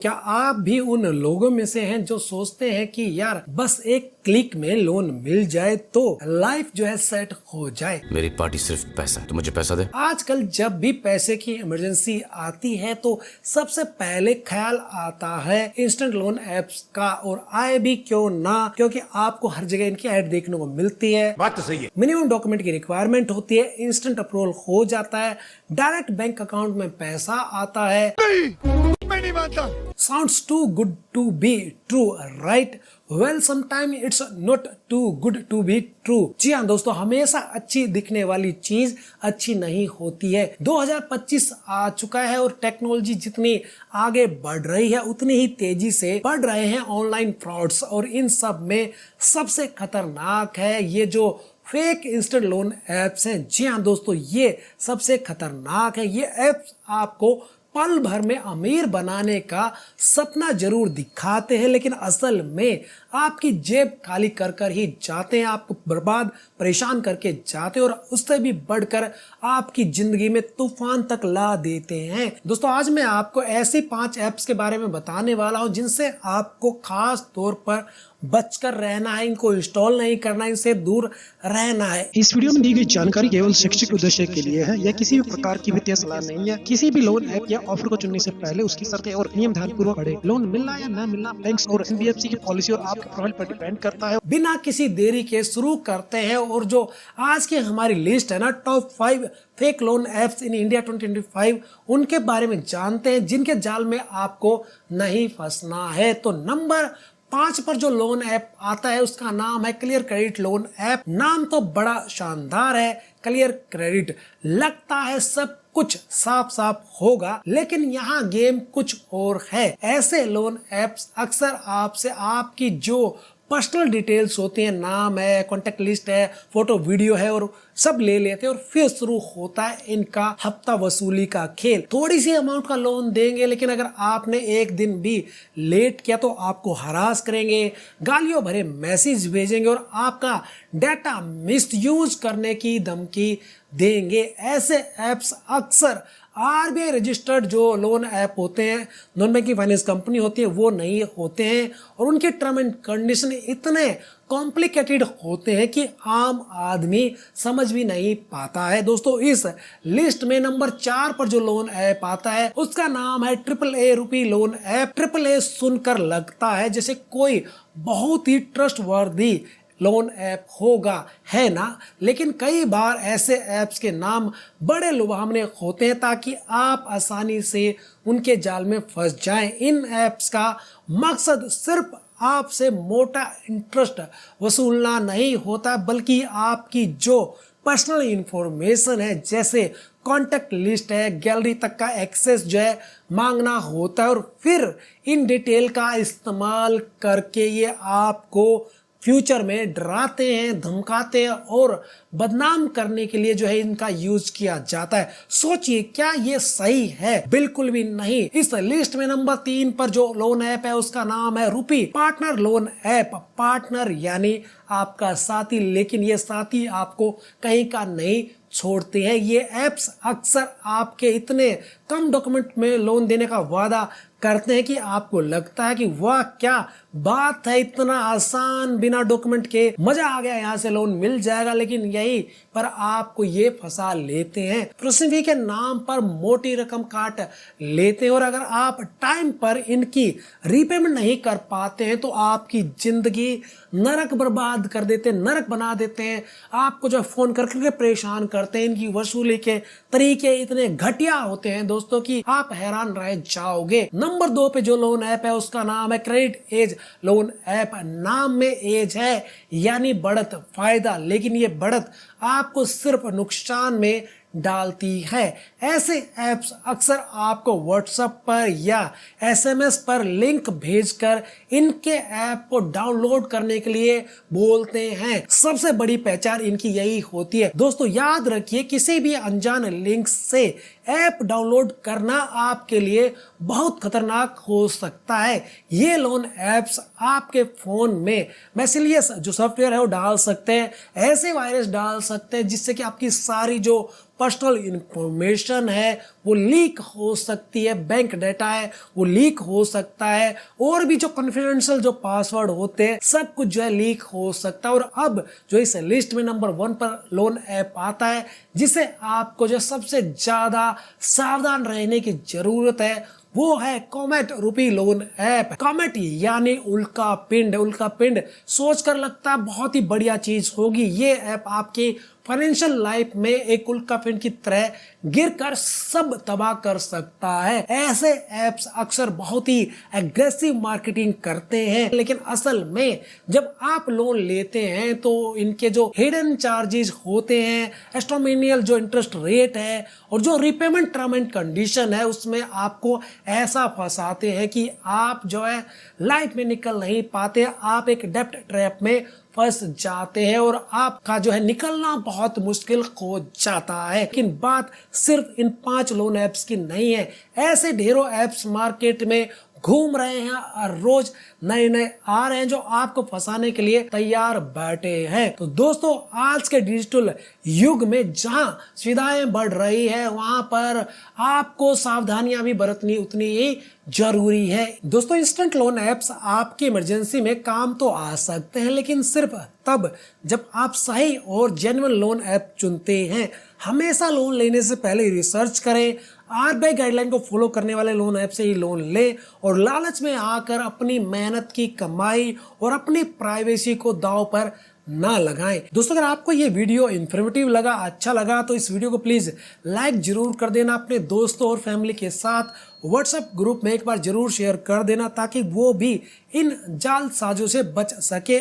क्या आप भी उन लोगों में से हैं जो सोचते हैं कि यार बस एक क्लिक में लोन मिल जाए तो लाइफ जो है सेट हो जाए। मेरी पार्टी सिर्फ पैसा है, तो मुझे पैसा दे। आजकल जब भी पैसे की इमरजेंसी आती है तो सबसे पहले ख्याल आता है इंस्टेंट लोन एप्स का, और आए भी क्यों ना, क्योंकि आपको हर जगह इनकी ऐड देखने को मिलती है। बात तो सही है। मिनिमम डॉक्यूमेंट की रिक्वायरमेंट होती है, इंस्टेंट अप्रूवल हो जाता है, डायरेक्ट बैंक अकाउंट में पैसा आता है। मैं नहीं मानता। Sounds too good to be true, right? Well, sometimes it's not too good to be true. जी हाँ दोस्तों, हमेशा अच्छी दिखने वाली चीज अच्छी नहीं होती है। 2025 आ चुका है और टेक्नोलॉजी जितनी आगे बढ़ रही है उतनी ही तेजी से बढ़ रहे हैं ऑनलाइन फ्रॉड्स, और इन सब में सबसे खतरनाक है ये जो फेक इंस्टेंट लोन एप्स हैं। जी हाँ दोस्तों, ये सबसे खतरनाक है। ये एप्स आपको पल भर में अमीर बनाने का सपना जरूर दिखाते हैं, लेकिन असल में आपकी जेब खाली कर कर ही जाते हैं, आपको बर्बाद परेशान करके जाते हैं, और उससे भी बढ़कर आपकी जिंदगी में तूफान तक ला देते हैं। दोस्तों, आज मैं आपको ऐसी 5 ऐप्स के बारे में बताने वाला हूं जिनसे आपको खास तौर पर बचकर रहना है, इनको इंस्टॉल नहीं करना, इनसे दूर रहना है। इस वीडियो में दी गई जानकारी केवल शैक्षिक उद्देश्य के लिए है। यह किसी भी प्रकार की वित्तीय सलाह नहीं है। किसी भी लोन ऐप या ऑफर को चुनने से पहले उसकी शर्तें और नियम ध्यानपूर्वक पढ़ें। लोन मिलना या न मिलना बैंक्स और एनबीएफसी की पॉलिसी और आपके प्रोफाइल पर डिपेंड करता है। बिना किसी देरी के शुरू करते हैं, और जो आज की हमारी लिस्ट है ना, top 5 fake loan apps in India 2025, उनके बारे में जानते हैं जिनके जाल में आपको नहीं फंसना है। तो नंबर 5 पर जो लोन ऐप आता है उसका नाम है क्लियर क्रेडिट लोन ऐप। नाम तो बड़ा शानदार है, क्लियर क्रेडिट। लगता है सब कुछ साफ साफ होगा, लेकिन यहाँ गेम कुछ और है। ऐसे लोन एप्स अक्सर आपसे आपकी जो पर्सनल डिटेल्स होती हैं, नाम है, कॉन्टेक्ट लिस्ट है, फोटो वीडियो है, और सब ले लेते हैं, और फिर शुरू होता है इनका हफ्ता वसूली का खेल। थोड़ी सी अमाउंट का लोन देंगे, लेकिन अगर आपने एक दिन भी लेट किया तो आपको हरास करेंगे, गालियों भरे मैसेज भेजेंगे और आपका डाटा मिसयूज करने की धमकी देंगे। ऐसे एप्स अक्सर आरबीआई रजिस्टर्ड जो लोन ऐप होते हैं, नॉन बैंकिंग फाइनेंस कंपनी होती है, वो नहीं होते हैं, और उनके टर्म एंड कंडीशन इतने कॉम्प्लिकेटेड होते हैं कि आम आदमी समझ भी नहीं पाता है। दोस्तों, इस लिस्ट में नंबर 4 पर जो लोन ऐप आता है उसका नाम है ट्रिपल ए रूपी लोन ऐप। ट्रिपल ए सुनकर लगता है जैसे कोई बहुत ही ट्रस्टवर्दी लोन ऐप होगा, है ना? लेकिन कई बार ऐसे ऐप्स के नाम बड़े लुभावने होते हैं ताकि आप आसानी से उनके जाल में फंस जाएं। इन ऐप्स का मकसद सिर्फ आपसे मोटा इंटरेस्ट वसूलना नहीं होता, बल्कि आपकी जो पर्सनल इंफॉर्मेशन है, जैसे कॉन्टेक्ट लिस्ट है, गैलरी तक का एक्सेस जो है मांगना होता है, और फिर इन डिटेल का इस्तेमाल करके ये आपको फ्यूचर में डराते हैं, धमकाते हैं और बदनाम करने के लिए जो है इनका यूज किया जाता है। सोचिए, क्या ये सही है? बिल्कुल भी नहीं। इस लिस्ट में नंबर 3 पर जो लोन ऐप है उसका नाम है रूपी पार्टनर लोन ऐप। पार्टनर यानी आपका साथी, लेकिन ये साथी आपको कहीं का नहीं छोड़ते हैं। ये एप्स अक्सर आपके इतने कम डॉक्यूमेंट में लोन देने का वादा करते हैं कि आपको लगता है कि वाह क्या बात है, इतना आसान, बिना डॉक्यूमेंट के मजा आ गया, यहाँ से लोन मिल जाएगा। लेकिन यही पर आपको ये फंसा लेते हैं, प्रोसेसिंग के नाम पर मोटी रकम काट लेते हैं, और अगर आप टाइम पर इनकी रीपेमेंट नहीं कर पाते हैं तो आपकी जिंदगी नरक बर्बाद कर देते हैं, नरक बना देते हैं। आपको जो फोन करके परेशान करते हैं। इनकी वसूली के तरीके इतने घटिया होते हैं दोस्तों कि आप हैरान रह जाओगे। नंबर 2 पे जो लोन ऐप है उसका नाम है क्रेडिट एज लोन ऐप। नाम में एज है यानी बढ़त, फायदा, लेकिन ये बढ़त आपको सिर्फ नुकसान में डालती है। ऐसे ऐप्स अक्सर आपको व्हाट्सएप पर या एसएमएस पर लिंक भेजकर इनके ऐप को डाउनलोड करने के लिए बोलते हैं। सबसे बड़ी पहचान इनकी यही होती है। दोस्तों, याद रखिए, किसी भी अनजान लिंक से ऐप डाउनलोड करना आपके लिए बहुत खतरनाक हो सकता है। ये लोन ऐप्स आपके फोन में मैलिशियस जो सॉफ्टवेयर है वो डाल सकते हैं, ऐसे वायरस डाल सकते हैं जिससे कि आपकी सारी जो पर्सनल इंफॉर्मेशन है वो लीक हो सकती है, बैंक डाटा है वो लीक हो सकता है, और भी जो कॉन्फिडेंशियल जो पासवर्ड होते हैं सब कुछ जो है लीक हो सकता है। और अब जो इस लिस्ट में नंबर 1 पर लोन ऐप आता है जिसे आपको जो सबसे ज्यादा सावधान रहने की जरूरत है वो है कॉमेट रुपी लोन ऐप। कॉमेट यानी उल्का पिंड। उल्का पिंड सोचकर लगता है बहुत ही बढ़िया चीज होगी। ये ऐप आपकी फाइनेंशियल लाइफ में एक उल्का पिंड की तरह गिरकर सब तबाह कर सकता है। ऐसे ऐप्स अक्सर बहुत ही एग्रेसिव मार्केटिंग करते हैं, लेकिन असल में जब आप लोन लेते हैं तो इनके जो हिडन चार्जेस होते हैं, एस्ट्रोनोमिकल जो इंटरेस्ट रेट है और जो रिपेमेंट टर्म एंड कंडीशन है उसमें आपको ऐसा फंसाते हैं कि आप जो है लाइफ में निकल नहीं पाते, आप एक डेब्ट ट्रैप में फंस जाते हैं और आपका जो है निकलना बहुत मुश्किल हो जाता है। लेकिन बात सिर्फ इन 5 लोन ऐप्स की नहीं है, ऐसे ढेरों ऐप्स मार्केट में घूम रहे हैं और रोज नए नए आ रहे हैं जो आपको फंसाने के लिए तैयार बैठे हैं। तो दोस्तों आज के डिजिटल युग में जहां सुविधाएं बढ़ रही है वहां पर आपको सावधानियां भी बरतनी उतनी ही जरूरी है। दोस्तों इंस्टेंट लोन ऐप्स आपकी इमरजेंसी में काम तो आ सकते हैं, लेकिन सिर्फ तब जब आप सही और जेन्युइन लोन ऐप चुनते हैं। हमेशा लोन लेने से पहले रिसर्च करें, आरबीआई गाइडलाइन को फॉलो करने वाले लोन ऐप से ही लोन लें और लालच में आकर अपनी मेहनत की कमाई और अपनी प्राइवेसी को दांव पर ना लगाएं। दोस्तों अगर आपको ये वीडियो इन्फॉर्मेटिव लगा, अच्छा लगा तो इस वीडियो को प्लीज लाइक जरूर कर देना, अपने दोस्तों और फैमिली के साथ व्हाट्सएप ग्रुप में एक बार जरूर शेयर कर देना ताकि वो भी इन जालसाजों से बच सके।